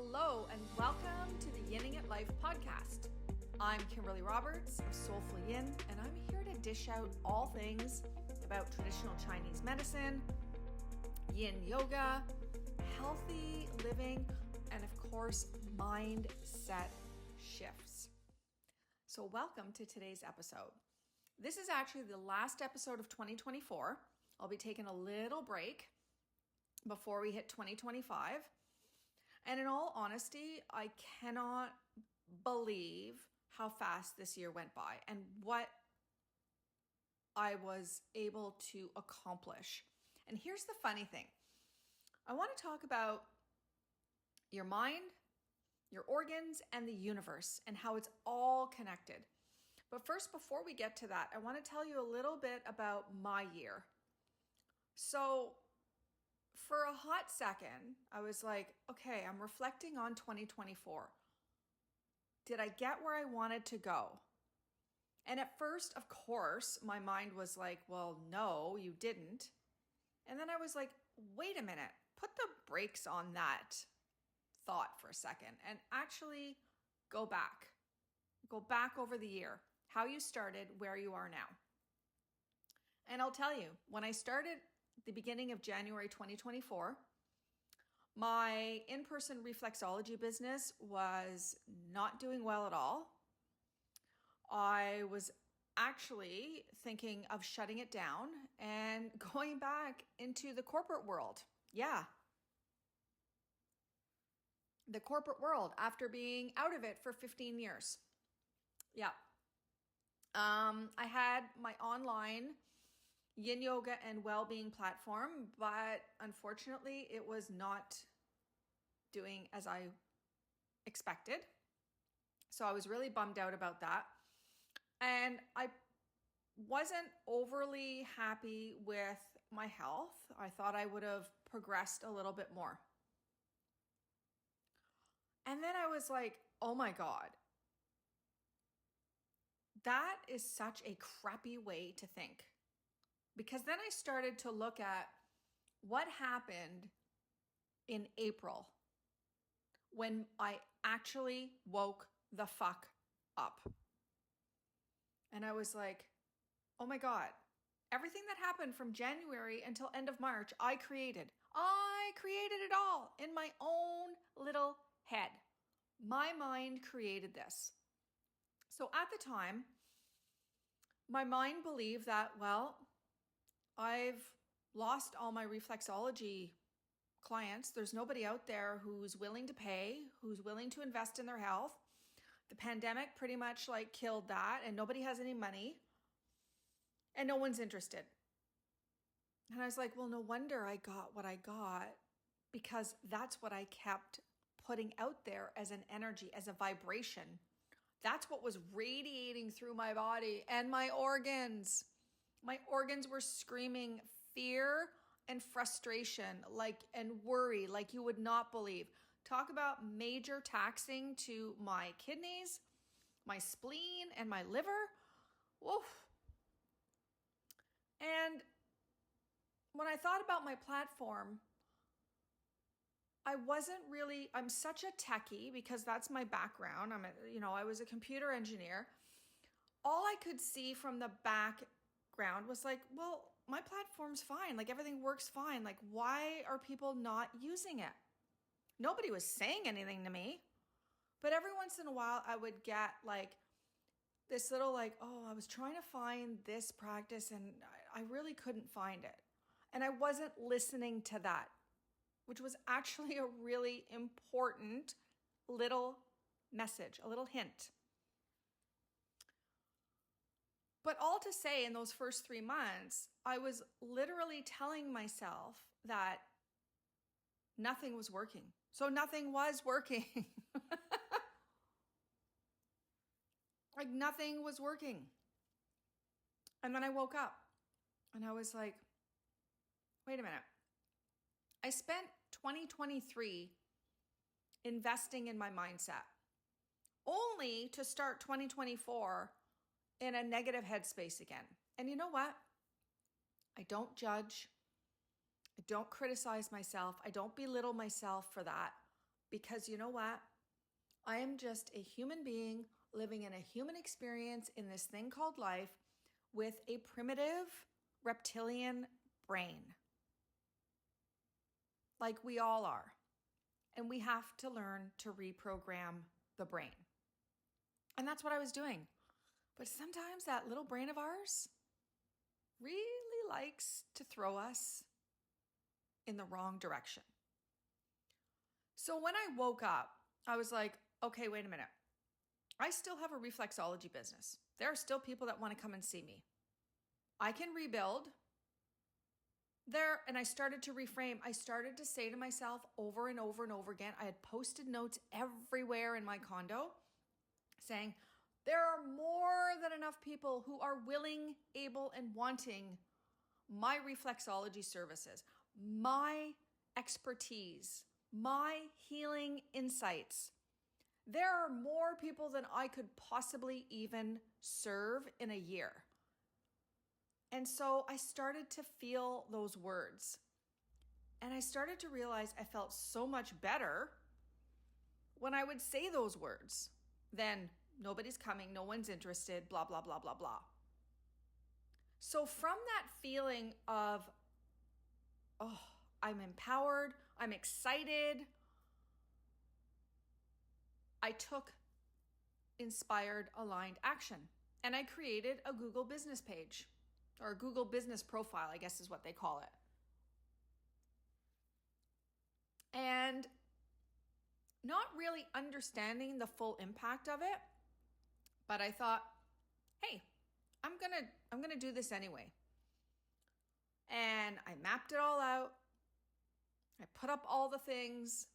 Hello and welcome to the Yinning at Life podcast. I'm Kimberley Roberts of SolefulYin, and I'm here to dish out all things about traditional Chinese medicine, yin yoga, healthy living, and of course, mindset shifts. So welcome to today's episode. This is actually the last episode of 2024. I'll be taking a little break before we hit 2025. And in all honesty, I cannot believe how fast this year went by and what I was able to accomplish. And here's the funny thing. I want to talk about your mind, your organs, and the universe and how it's all connected. But first, before we get to that, I want to tell you a little bit about my year. So for a hot second, I was like, okay, I'm reflecting on 2024. Did I get where I wanted to go? And at first, of course, my mind was like, well, no, you didn't. And then I was like, wait a minute, put the brakes on that thought for a second and actually go back. Go back over the year, how you started, where you are now. And I'll tell you, when I started the beginning of January 2024, my in-person reflexology business was not doing well at all. I was actually thinking of shutting it down and going back into the corporate world. Yeah. The corporate world after being out of it for 15 years. Yeah. I had my online yin yoga and well-being platform, but unfortunately it was not doing as I expected. So I was really bummed out about that. And I wasn't overly happy with my health. I thought I would have progressed a little bit more. And then I was like, oh my God, that is such a crappy way to think. Because then I started to look at what happened in April when I actually woke the fuck up. And I was like, oh my God, everything that happened from January until end of March, I created. I created it all in my own little head. My mind created this. So at the time, my mind believed that, well, I've lost all my reflexology clients. There's nobody out there who's willing to pay, who's willing to invest in their health. The pandemic pretty much like killed that, and nobody has any money and no one's interested. And I was like, well, no wonder I got what I got, because that's what I kept putting out there as an energy, as a vibration. That's what was radiating through my body and my organs. My organs were screaming fear and frustration, and worry, like you would not believe. Talk about major taxing to my kidneys, my spleen, and my liver. Woof. And when I thought about my platform, I'm such a techie because that's my background. I was a computer engineer. All I could see from the background was like, well, my platform's fine. Like everything works fine. Like, why are people not using it? Nobody was saying anything to me. But every once in a while I would get like this little I was trying to find this practice and I really couldn't find it. And I wasn't listening to that, which was actually a really important little message, a little hint. But all to say, in those first 3 months, I was literally telling myself that nothing was working. So nothing was working. Like nothing was working. And then I woke up and I was like, wait a minute. I spent 2023 investing in my mindset, only to start 2024 in a negative headspace again. And you know what? I don't judge. I don't criticize myself. I don't belittle myself for that. because you know what? I am just a human being living in a human experience in this thing called life with a primitive reptilian brain. Like we all are. And we have to learn to reprogram the brain. And that's what I was doing. But sometimes that little brain of ours really likes to throw us in the wrong direction. So when I woke up, I was like, okay, wait a minute. I still have a reflexology business. There are still people that want to come and see me. I can rebuild there. And I started to reframe. I started to say to myself over and over and over again, I had posted notes everywhere in my condo saying, there are more than enough people who are willing, able, and wanting my reflexology services, my expertise, my healing insights. There are more people than I could possibly even serve in a year. And so I started to feel those words. And I started to realize I felt so much better when I would say those words than nobody's coming, no one's interested, blah, blah, blah, blah, blah. So from that feeling of, oh, I'm empowered, I'm excited, I took inspired, aligned action. And I created a Google business page, or a Google business profile, I guess is what they call it. And not really understanding the full impact of it, but I thought, hey, I'm gonna do this anyway. And I mapped it all out. I put up all the things.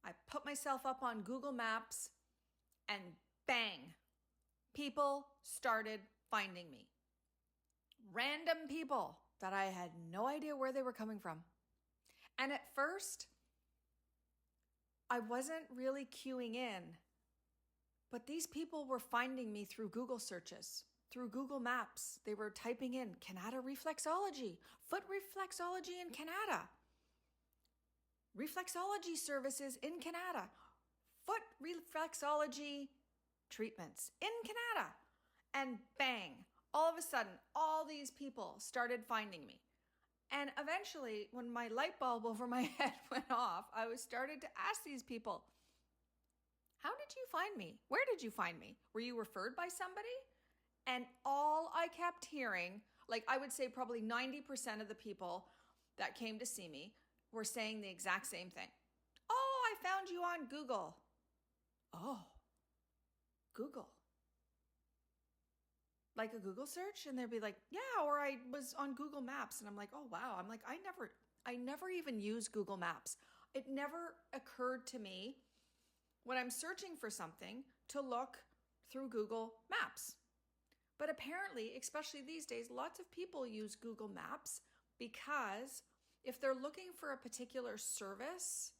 I put myself up on Google Maps, and bang, people started finding me. Random people that I had no idea where they were coming from. And at first, I wasn't really queuing in, but these people were finding me through Google searches, through Google Maps. They were typing in Canada reflexology, foot reflexology in Canada, reflexology services in Canada, foot reflexology treatments in Canada. And bang, all of a sudden, all these people started finding me. And eventually, when my light bulb over my head went off, I was started to ask these people, how did you find me? Where did you find me? Were you referred by somebody? And all I kept hearing, like I would say probably 90% of the people that came to see me were saying the exact same thing. Oh, I found you on Google. Oh, Google. Like a Google search? And they'd be like, yeah, or I was on Google Maps. And I'm like, oh, wow. I'm like, I never even use Google Maps. It never occurred to me when I'm searching for something to look through Google Maps. But apparently, especially these days, lots of people use Google Maps because if they're looking for a particular service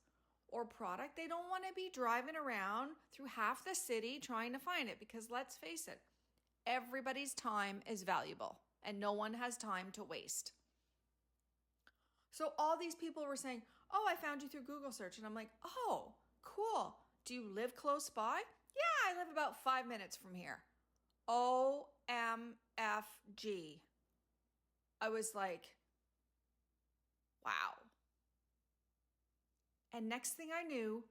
or product, they don't want to be driving around through half the city trying to find it, because let's face it, everybody's time is valuable and no one has time to waste. So all these people were saying, oh, I found you through Google search. And I'm like, oh, cool. Do you live close by? Yeah, I live about 5 minutes from here. OMFG. I was like, wow. And next thing I knew,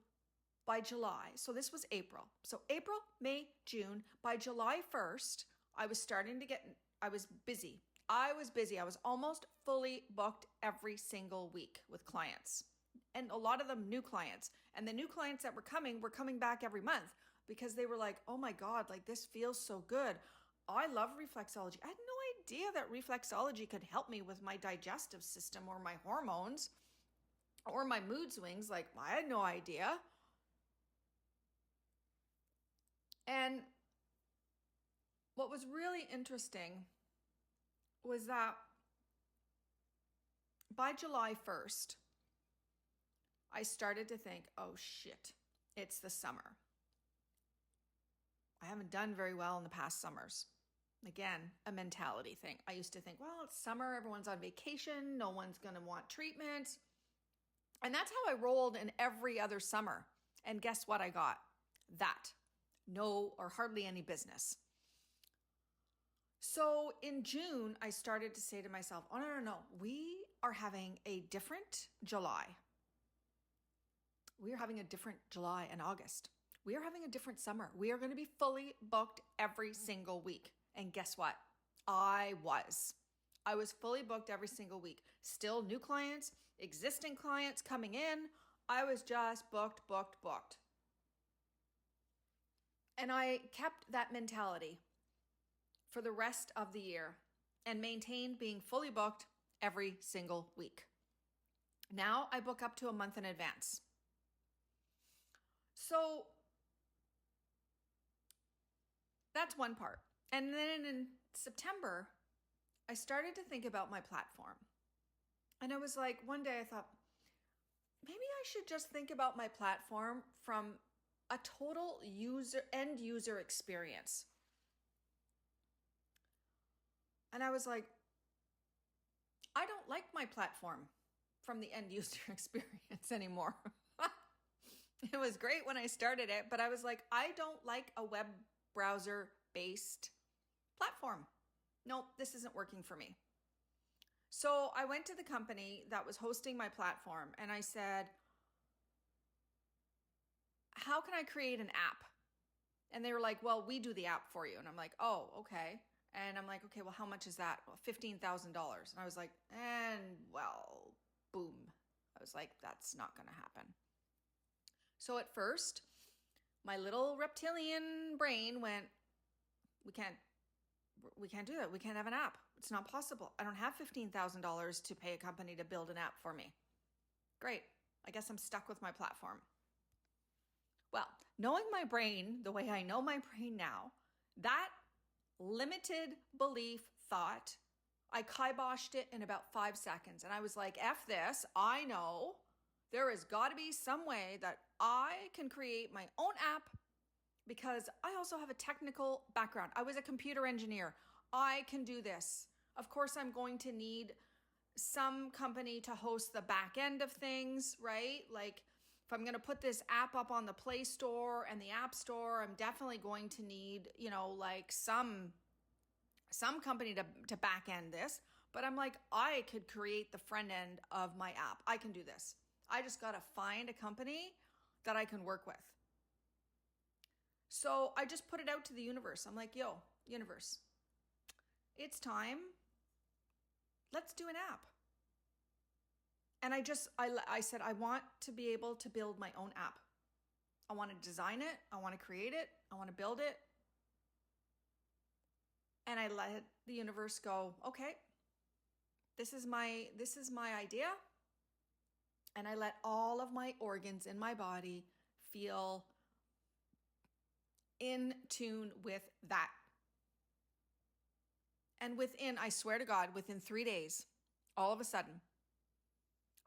by July, so this was April. So April, May, June, by July 1st, I was busy. I was almost fully booked every single week with clients. And a lot of them new clients. And the new clients that were coming back every month because they were like, oh my God, like this feels so good. I love reflexology. I had no idea that reflexology could help me with my digestive system or my hormones or my mood swings. Like, I had no idea. And what was really interesting was that by July 1st, I started to think, oh shit, it's the summer. I haven't done very well in the past summers. Again, a mentality thing. I used to think, well, it's summer, everyone's on vacation, no one's going to want treatment. And that's how I rolled in every other summer. And guess what I got? That. No or hardly any business. So in June, I started to say to myself, oh, no. We are having a different July. We are having a different July and August. We are having a different summer. We are going to be fully booked every single week. And guess what? I was fully booked every single week. Still new clients, existing clients coming in. I was just booked. And I kept that mentality for the rest of the year and maintained being fully booked every single week. Now I book up to a month in advance. So that's one part. And then in September, I started to think about my platform. And I was like, one day I thought, maybe I should just think about my platform from a total end user experience. And I was like, I don't like my platform from the end user experience anymore. It was great when I started it, but I was like, I don't like a web browser based platform. Nope, this isn't working for me. So I went to the company that was hosting my platform and I said, how can I create an app? And they were like, well, we do the app for you. And I'm like, oh, okay. And I'm like, okay, well, how much is that? Well, $15,000. And I was like, boom. I was like, that's not going to happen. So at first, my little reptilian brain went, we can't do that. We can't have an app. It's not possible. I don't have $15,000 to pay a company to build an app for me. Great. I guess I'm stuck with my platform. Well, knowing my brain the way I know my brain now, that limited belief thought, I kiboshed it in about 5 seconds. And I was like, F this. I know there has got to be some way that I can create my own app because I also have a technical background. I was a computer engineer. I can do this. Of course, I'm going to need some company to host the back end of things, right? Like if I'm going to put this app up on the Play Store and the App Store, I'm definitely going to need, like some company to back end this. But I'm like, I could create the front end of my app. I can do this. I just got to find a company that I can work with. So I just put it out to the universe. I'm like, yo, universe, it's time. Let's do an app. And I said, I want to be able to build my own app. I want to design it. I want to create it. I want to build it. And I let the universe go, okay, this is my idea. And I let all of my organs in my body feel in tune with that. And I swear to God, within 3 days, all of a sudden,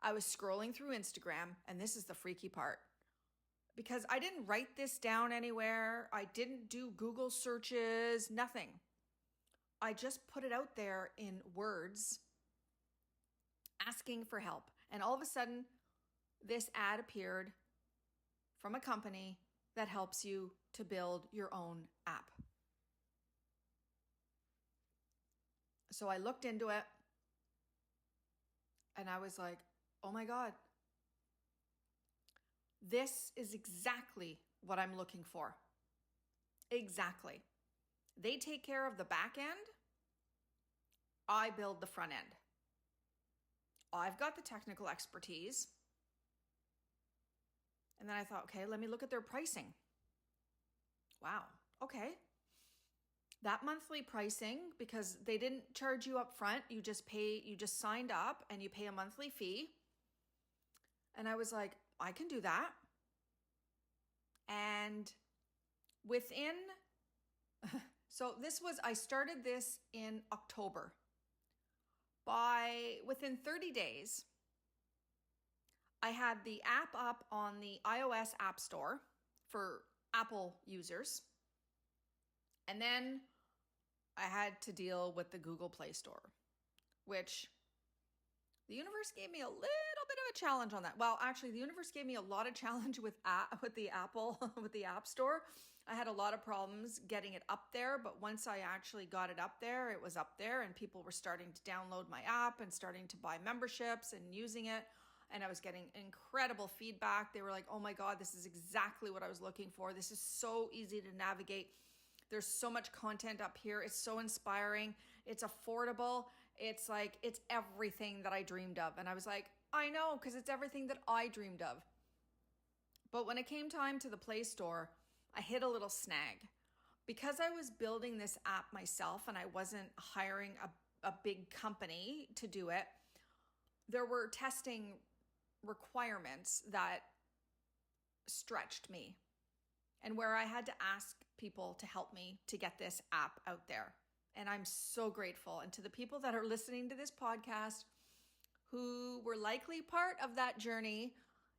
I was scrolling through Instagram, and this is the freaky part, because I didn't write this down anywhere. I didn't do Google searches, nothing. I just put it out there in words, asking for help. And all of a sudden, this ad appeared from a company that helps you to build your own app. So I looked into it and I was like, oh my God, this is exactly what I'm looking for. Exactly. They take care of the back end. I build the front end. I've got the technical expertise. And then I thought, okay, let me look at their pricing. Wow. Okay. That monthly pricing, because they didn't charge you up front, you just signed up and you pay a monthly fee. And I was like, I can do that. And I started this in October. Within 30 days, I had the app up on the iOS App Store for Apple users. And then I had to deal with the Google Play Store, which the universe gave me a little bit of a challenge on that. Well, actually, the universe gave me a lot of challenge with the Apple, with the App Store. I had a lot of problems getting it up there, but once I actually got it up there, it was up there and people were starting to download my app and starting to buy memberships and using it. And I was getting incredible feedback. They were like, oh my God, this is exactly what I was looking for. This is so easy to navigate. There's so much content up here. It's so inspiring. It's affordable. It's like, it's everything that I dreamed of. And I was like, I know, because it's everything that I dreamed of. But when it came time to the Play Store, I hit a little snag. Because I was building this app myself and I wasn't hiring a big company to do it, there were testing requirements that stretched me and where I had to ask people to help me to get this app out there. And I'm so grateful. And to the people that are listening to this podcast who were likely part of that journey,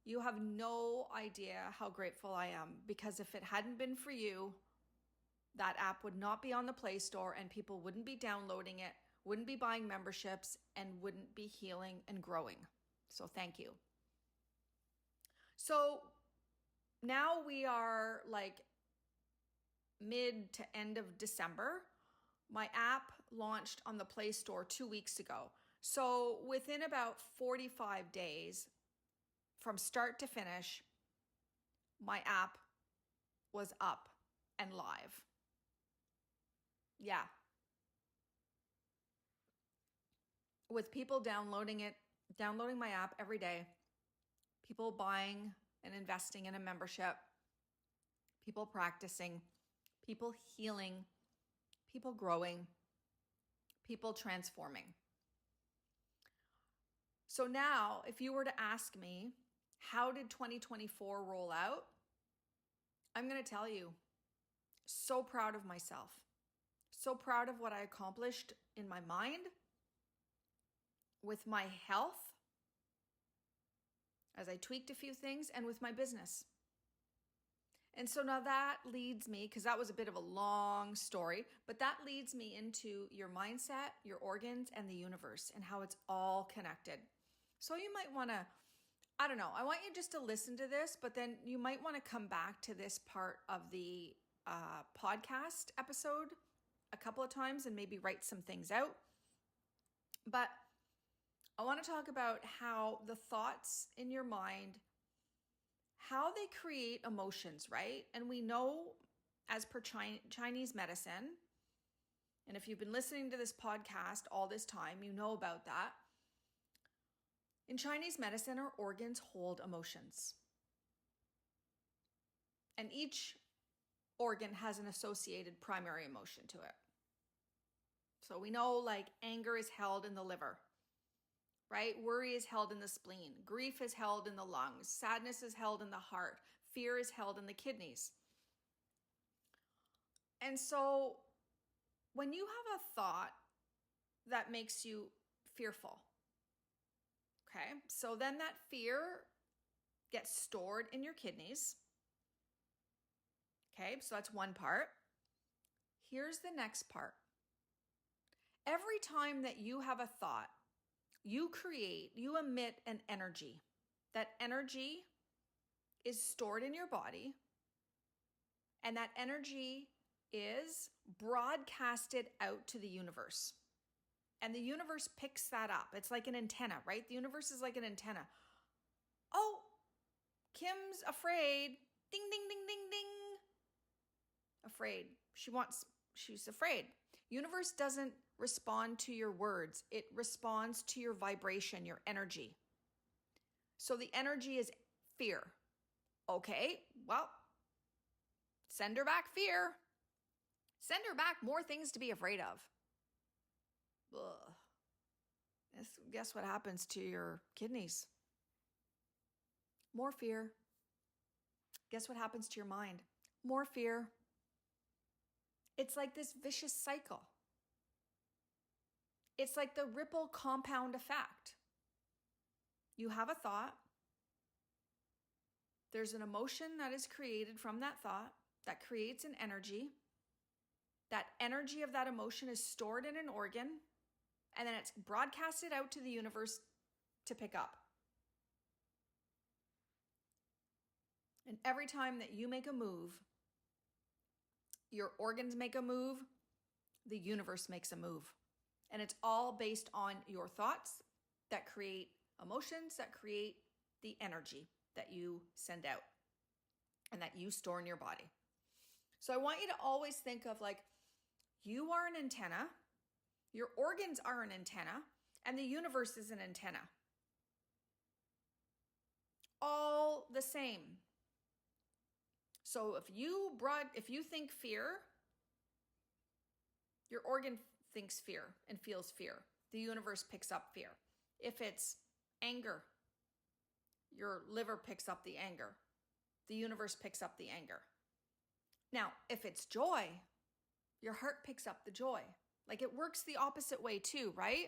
you have no idea how grateful I am, because if it hadn't been for you, that app would not be on the Play Store and people wouldn't be downloading it, wouldn't be buying memberships, and wouldn't be healing and growing. So thank you. So now we are like mid to end of December. My app launched on the Play Store 2 weeks ago. So within about 45 days from start to finish, my app was up and live. Yeah. With people downloading my app every day, people buying and investing in a membership, people practicing, people healing, people growing, people transforming. So now, if you were to ask me, how did 2024 roll out? I'm going to tell you, so proud of myself. So proud of what I accomplished in my mind, with my health, as I tweaked a few things, and with my business. And so now that leads me, because that was a bit of a long story, but that leads me into your mindset, your organs, and the universe, and how it's all connected. So you might want to, I don't know, I want you just to listen to this, but then you might want to come back to this part of the podcast episode a couple of times and maybe write some things out. But I want to talk about how the thoughts in your mind, how they create emotions, right? And we know, as per Chinese medicine, and if you've been listening to this podcast all this time, you know about that. In Chinese medicine, our organs hold emotions. And each organ has an associated primary emotion to it. So we know, like, anger is held in the liver, right? Worry is held in the spleen. Grief is held in the lungs. Sadness is held in the heart. Fear is held in the kidneys. And so when you have a thought that makes you fearful, okay, so then that fear gets stored in your kidneys. Okay, so that's one part. Here's the next part. Every time that you have a thought, you emit an energy. That energy is stored in your body, and that energy is broadcasted out to the universe. And the universe picks that up. It's like an antenna, right? The universe is like an antenna. Oh, Kim's afraid. Ding, ding, ding, ding, ding. Afraid. She's afraid. Universe doesn't respond to your words. It responds to your vibration, your energy. So the energy is fear. Okay, well, send her back fear. Send her back more things to be afraid of. Ugh. Guess what happens to your kidneys? More fear. Guess what happens to your mind? More fear. It's like this vicious cycle. It's like the ripple compound effect. You have a thought. There's an emotion that is created from that thought that creates an energy. That energy of that emotion is stored in an organ, and then it's broadcasted out to the universe to pick up. And every time that you make a move, your organs make a move, the universe makes a move. And it's all based on your thoughts that create emotions, that create the energy that you send out and that you store in your body. So I want you to always think of like, you are an antenna, your organs are an antenna, and the universe is an antenna. All the same. So if you think fear, your organ thinks fear and feels fear. The universe picks up fear. If it's anger, your liver picks up the anger. The universe picks up the anger. Now, if it's joy, your heart picks up the joy. Like it works the opposite way too, right?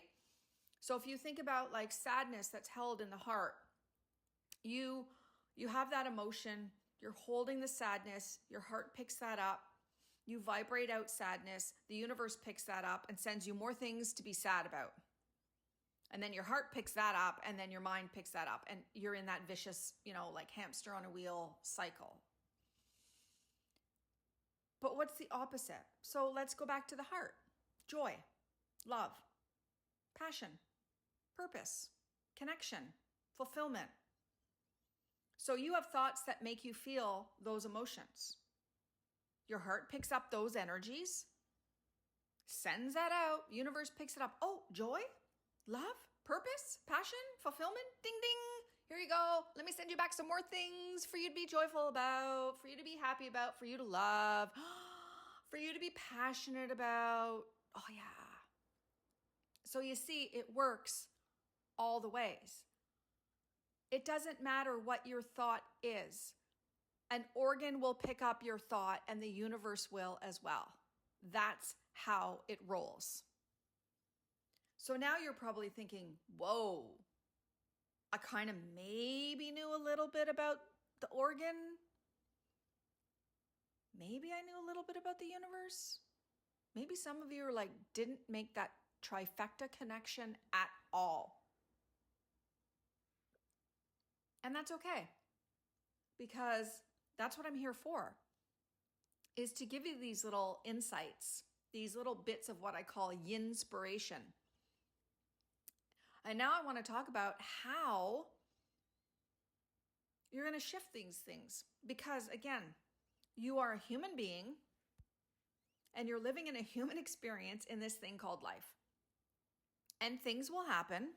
So if you think about like sadness that's held in the heart, you have that emotion, you're holding the sadness, your heart picks that up, you vibrate out sadness, the universe picks that up and sends you more things to be sad about. And then your heart picks that up and then your mind picks that up and you're in that vicious, like hamster on a wheel cycle. But what's the opposite? So let's go back to the heart. Joy, love, passion, purpose, connection, fulfillment. So you have thoughts that make you feel those emotions. Your heart picks up those energies, sends that out, universe picks it up. Oh, joy, love, purpose, passion, fulfillment, ding, ding. Here you go. Let me send you back some more things for you to be joyful about, for you to be happy about, for you to love, for you to be passionate about. Oh, yeah. So you see, it works all the ways. It doesn't matter what your thought is. An organ will pick up your thought and the universe will as well. That's how it rolls. So now you're probably thinking, whoa, I kind of maybe knew a little bit about the organ. Maybe I knew a little bit about the universe. Maybe some of you are like, didn't make that trifecta connection at all. And that's okay, because that's what I'm here for, is to give you these little insights, these little bits of what I call yin-spiration. And now I want to talk about how you're going to shift these things. Because again, you are a human being and you're living in a human experience in this thing called life. And things will happen.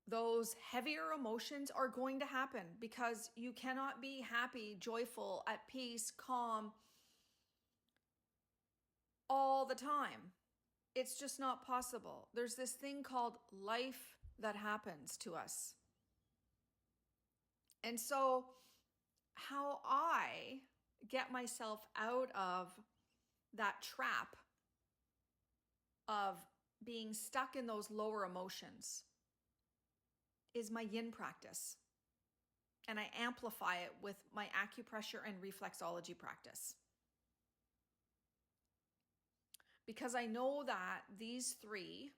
Those heavier emotions are going to happen because you cannot be happy, joyful, at peace, calm all the time. It's just not possible. There's this thing called life that happens to us. And so how I get myself out of that trap of being stuck in those lower emotions is my yin practice. And I amplify it with my acupressure and reflexology practice. Because I know that these three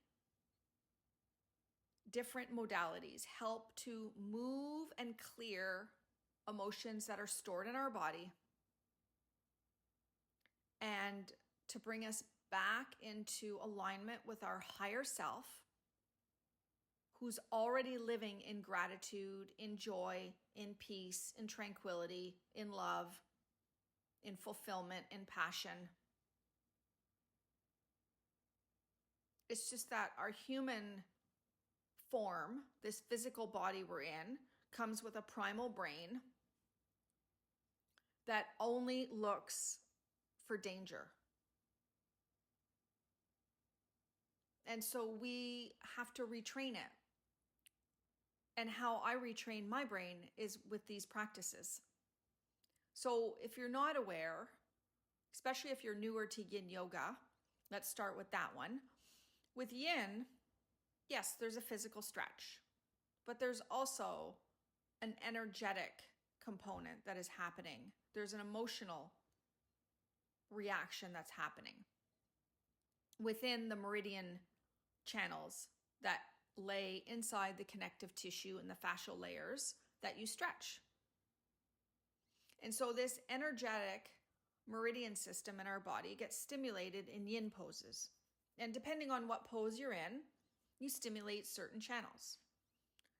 different modalities help to move and clear emotions that are stored in our body and to bring us back into alignment with our higher self, who's already living in gratitude, in joy, in peace, in tranquility, in love, in fulfillment, in passion. It's just that our human form, this physical body we're in, comes with a primal brain that only looks for danger. And so we have to retrain it. And how I retrain my brain is with these practices. So if you're not aware, especially if you're newer to yin yoga, let's start with that one. With yin, yes, there's a physical stretch, but there's also an energetic component that is happening. There's an emotional reaction that's happening within the meridian channels that lay inside the connective tissue and the fascial layers that you stretch. And so this energetic meridian system in our body gets stimulated in yin poses. And depending on what pose you're in, you stimulate certain channels.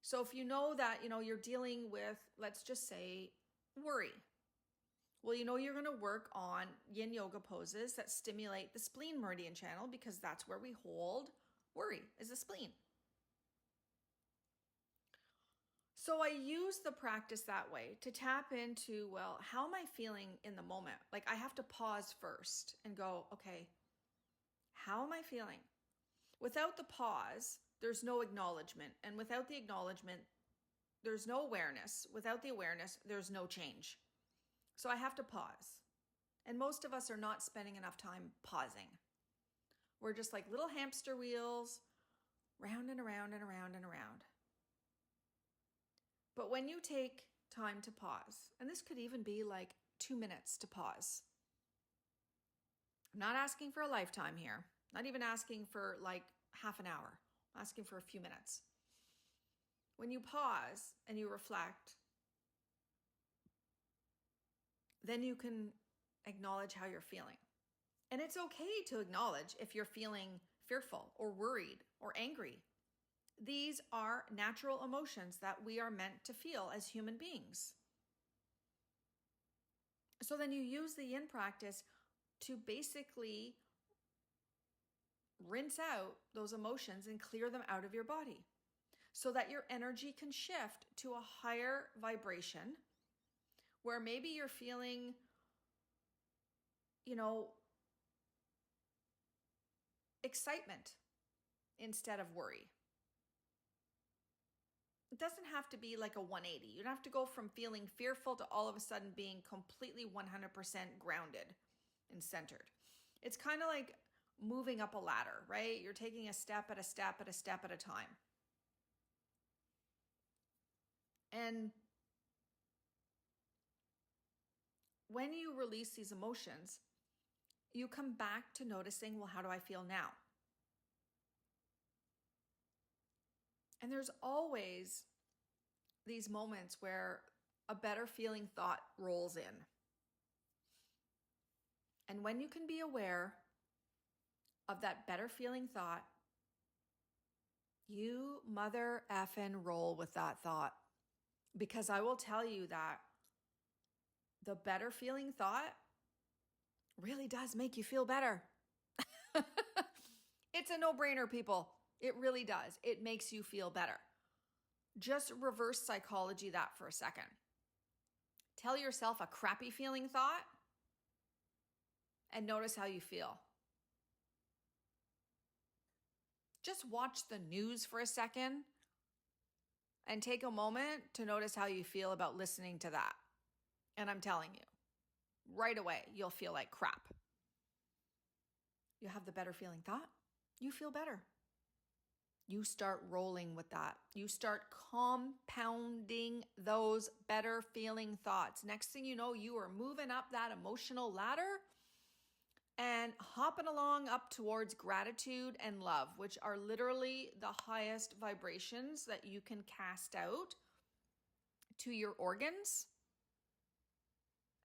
So if you know that, you're dealing with, let's just say, worry. Well, you're going to work on yin yoga poses that stimulate the spleen meridian channel, because that's where we hold worry, is the spleen. So I use the practice that way to tap into, well, how am I feeling in the moment? Like, I have to pause first and go, okay, how am I feeling? Without the pause, there's no acknowledgement. And without the acknowledgement, there's no awareness. Without the awareness, there's no change. So I have to pause. And most of us are not spending enough time pausing. We're just like little hamster wheels, round and around and around and around. But when you take time to pause, and this could even be like 2 minutes to pause. I'm not asking for a lifetime here. Not even asking for like half an hour. I'm asking for a few minutes. When you pause and you reflect, then you can acknowledge how you're feeling. And it's okay to acknowledge if you're feeling fearful or worried or angry. These are natural emotions that we are meant to feel as human beings. So then you use the yin practice to basically rinse out those emotions and clear them out of your body so that your energy can shift to a higher vibration where maybe you're feeling, excitement instead of worry. It doesn't have to be like a 180. You don't have to go from feeling fearful to all of a sudden being completely 100% grounded and centered. It's kind of like moving up a ladder, right? You're taking a step at a step at a step at a time. And when you release these emotions, you come back to noticing, well, how do I feel now? And there's always these moments where a better feeling thought rolls in. And when you can be aware of that better feeling thought, you mother effing roll with that thought. Because I will tell you that the better feeling thought really does make you feel better. It's a no-brainer, people. It really does. It makes you feel better. Just reverse psychology that for a second. Tell yourself a crappy feeling thought and notice how you feel. Just watch the news for a second and take a moment to notice how you feel about listening to that. And I'm telling you, right away, you'll feel like crap. You have the better feeling thought, you feel better. You start rolling with that. You start compounding those better feeling thoughts. Next thing you know, you are moving up that emotional ladder and hopping along up towards gratitude and love, which are literally the highest vibrations that you can cast out to your organs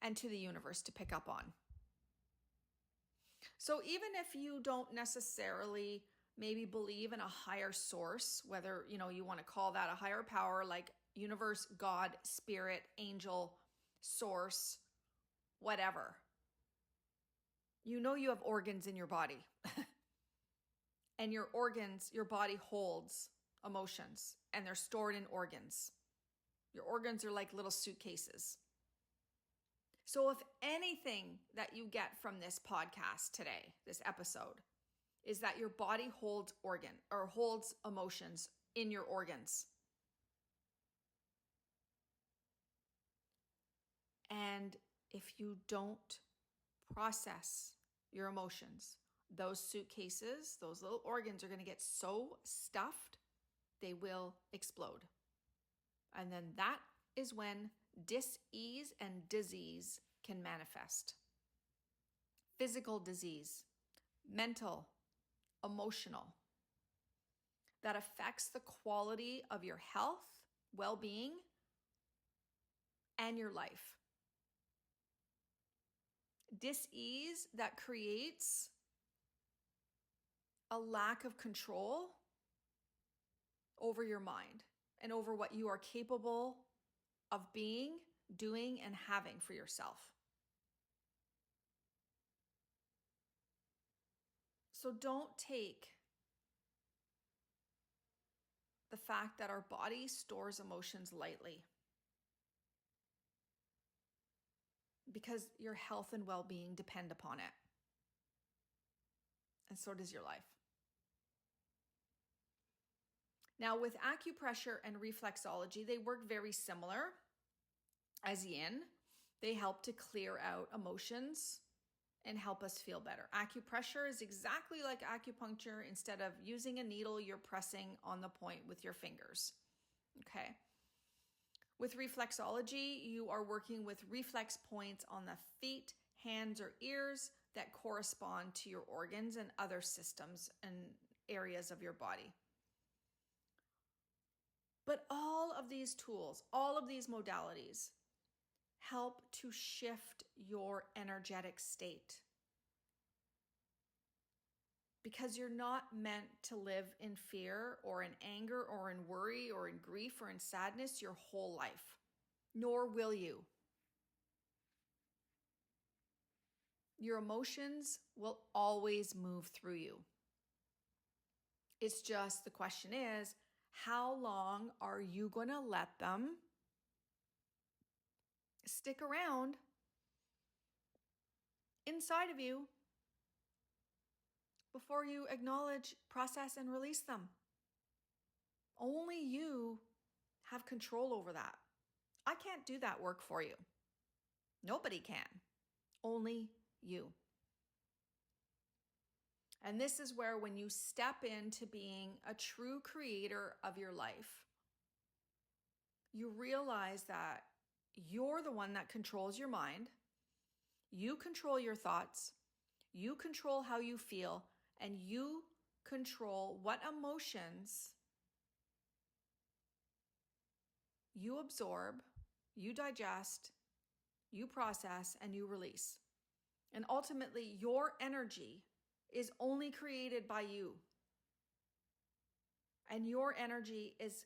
and to the universe to pick up on. So even if you don't necessarily maybe believe in a higher source, whether, you want to call that a higher power, like universe, God, spirit, angel, source, whatever. You have organs in your body. And your organs, your body holds emotions, and they're stored in organs. Your organs are like little suitcases. So if anything that you get from this podcast today, this episode, is that your body holds emotions in your organs. And if you don't process your emotions, those suitcases, those little organs are going to get so stuffed, they will explode. And then that is when dis-ease and disease can manifest. Physical disease, mental, emotional, that affects the quality of your health, well-being, and your life. Dis-ease that creates a lack of control over your mind and over what you are capable of being, doing, and having for yourself. So don't take the fact that our body stores emotions lightly, because your health and well-being depend upon it. And so does your life. Now, with acupressure and reflexology, they work very similar as yin. They help to clear out emotions and help us feel better. Acupressure is exactly like acupuncture. Instead of using a needle, you're pressing on the point with your fingers. Okay. With reflexology, you are working with reflex points on the feet, hands, or ears that correspond to your organs and other systems and areas of your body. But all of these tools, all of these modalities help to shift your energetic state, because you're not meant to live in fear or in anger or in worry or in grief or in sadness your whole life, nor will you. Your emotions will always move through you. It's just, the question is, how long are you going to let them stick around inside of you before you acknowledge, process, and release them? Only you have control over that. I can't do that work for you. Nobody can. Only you. And this is where, when you step into being a true creator of your life, you realize that you're the one that controls your mind. You control your thoughts. You control how you feel, and you control what emotions you absorb, you digest, you process, and you release. And ultimately, your energy is only created by you. And your energy is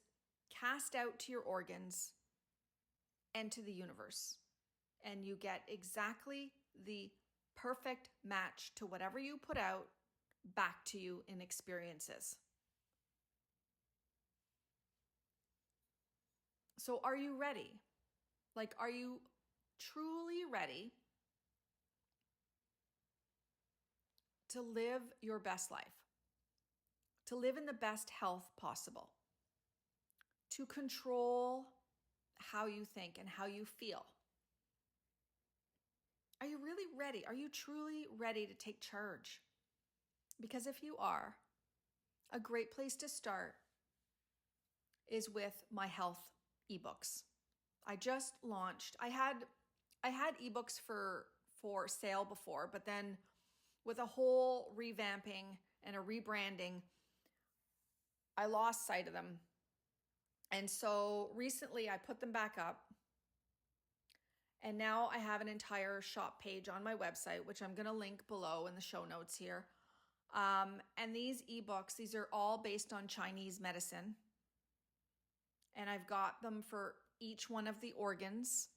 cast out to your organs and to the universe. And you get exactly the perfect match to whatever you put out back to you in experiences. So are you ready? Like, are you truly ready to live your best life? To live in the best health possible? To control how you think and how you feel? Are you really ready? Are you truly ready to take charge? Because if you are, a great place to start is with my health ebooks. I just launched. I had ebooks for sale before, but then with a whole revamping and a rebranding, I lost sight of them. And so recently I put them back up. And now I have an entire shop page on my website, which I'm going to link below in the show notes here. And these ebooks, these are all based on Chinese medicine. And I've got them for each one of the organs.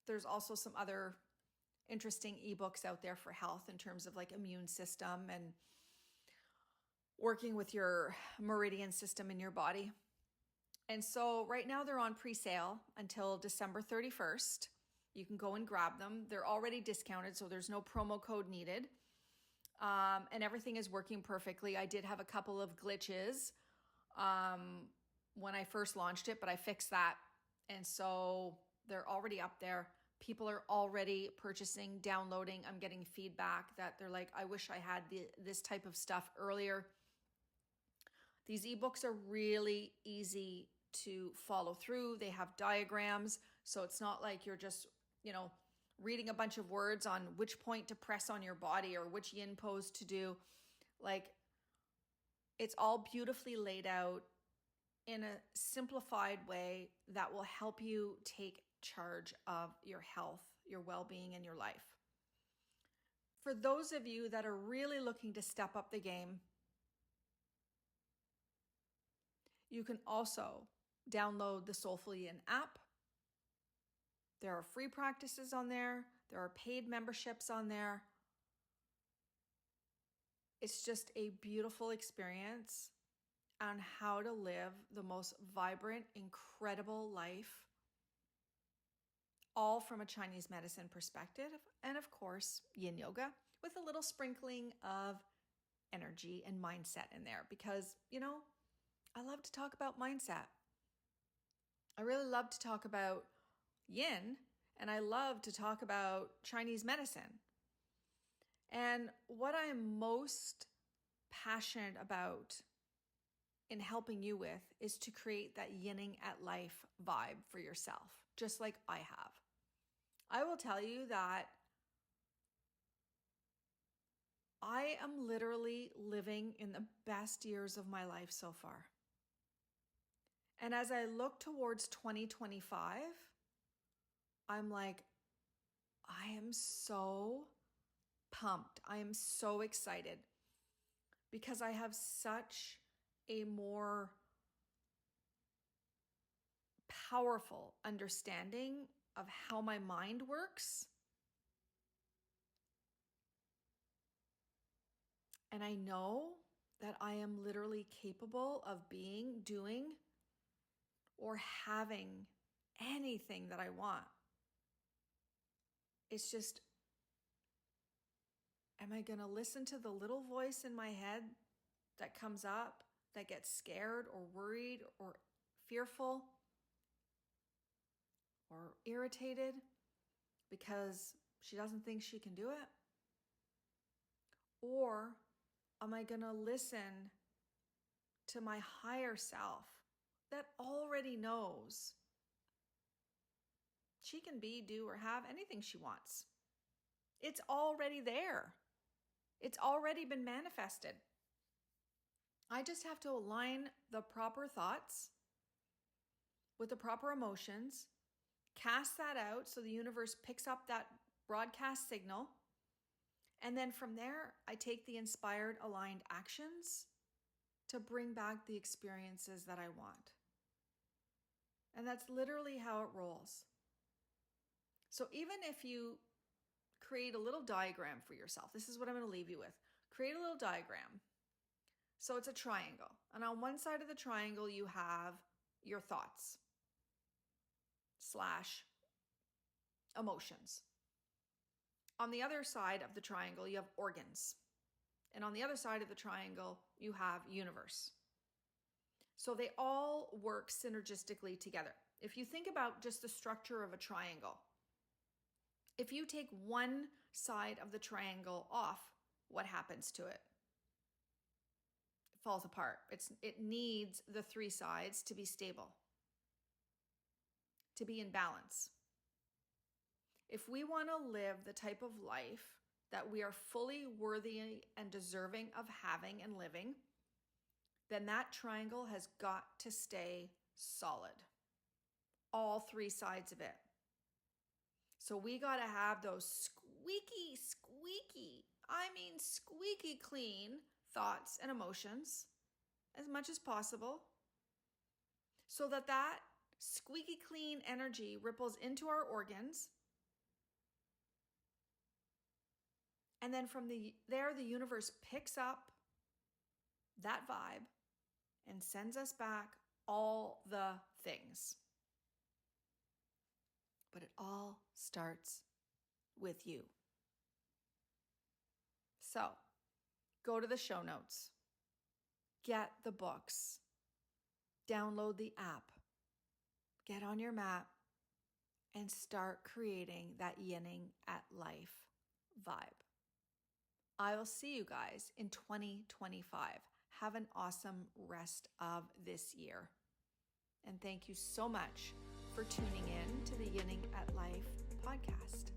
There's also some other interesting ebooks out there for health in terms of like immune system and working with your meridian system in your body. And so right now they're on pre-sale until December 31st. You can go and grab them. They're already discounted, so there's no promo code needed. And everything is working perfectly. I did have a couple of glitches when I first launched it, but I fixed that. And so they're already up there. People are already purchasing, downloading. I'm getting feedback that they're like, I wish I had this type of stuff earlier. These ebooks are really easy to follow through. They have diagrams, so it's not like you're just, reading a bunch of words on which point to press on your body or which yin pose to do. Like, it's all beautifully laid out. in a simplified way that will help you take charge of your health, your well-being, and your life. For those of you that are really looking to step up the game, you can also download the SolefulYin app. There are free practices on there. There are paid memberships on there. It's just a beautiful experience on how to live the most vibrant, incredible life, all from a Chinese medicine perspective, and of course, yin yoga, with a little sprinkling of energy and mindset in there, because, I love to talk about mindset. I really love to talk about yin, and I love to talk about Chinese medicine. And what I am most passionate about in helping you with is to create that yinning at life vibe for yourself, just like I have. I will tell you that I am literally living in the best years of my life so far. And as I look towards 2025, I'm like, I am so pumped. I am so excited because I have such a more powerful understanding of how my mind works. And I know that I am literally capable of being, doing, or having anything that I want. It's just, am I going to listen to the little voice in my head that comes up, that gets scared or worried or fearful or irritated because she doesn't think she can do it? Or am I going to listen to my higher self that already knows she can be, do, or have anything she wants? It's already there. It's already been manifested. I just have to align the proper thoughts with the proper emotions, cast that out so the universe picks up that broadcast signal. And then from there, I take the inspired, aligned actions to bring back the experiences that I want. And that's literally how it rolls. So even if you create a little diagram for yourself, this is what I'm going to leave you with. Create a little diagram. So it's a triangle. And on one side of the triangle, you have your thoughts / emotions. On the other side of the triangle, you have organs. And on the other side of the triangle, you have universe. So they all work synergistically together. If you think about just the structure of a triangle, if you take one side of the triangle off, what happens to it? It falls apart. It needs the three sides to be stable, to be in balance. If we want to live the type of life that we are fully worthy and deserving of having and living, then that triangle has got to stay solid. All three sides of it. So we got to have those squeaky clean thoughts and emotions as much as possible, so that that squeaky clean energy ripples into our organs. And then from there, the universe picks up that vibe and sends us back all the things. But it all starts with you. So go to the show notes, get the books, download the app, get on your mat, and start creating that yinning at life vibe. I will see you guys in 2025. Have an awesome rest of this year. And thank you so much for tuning in to the Yinning at Life podcast.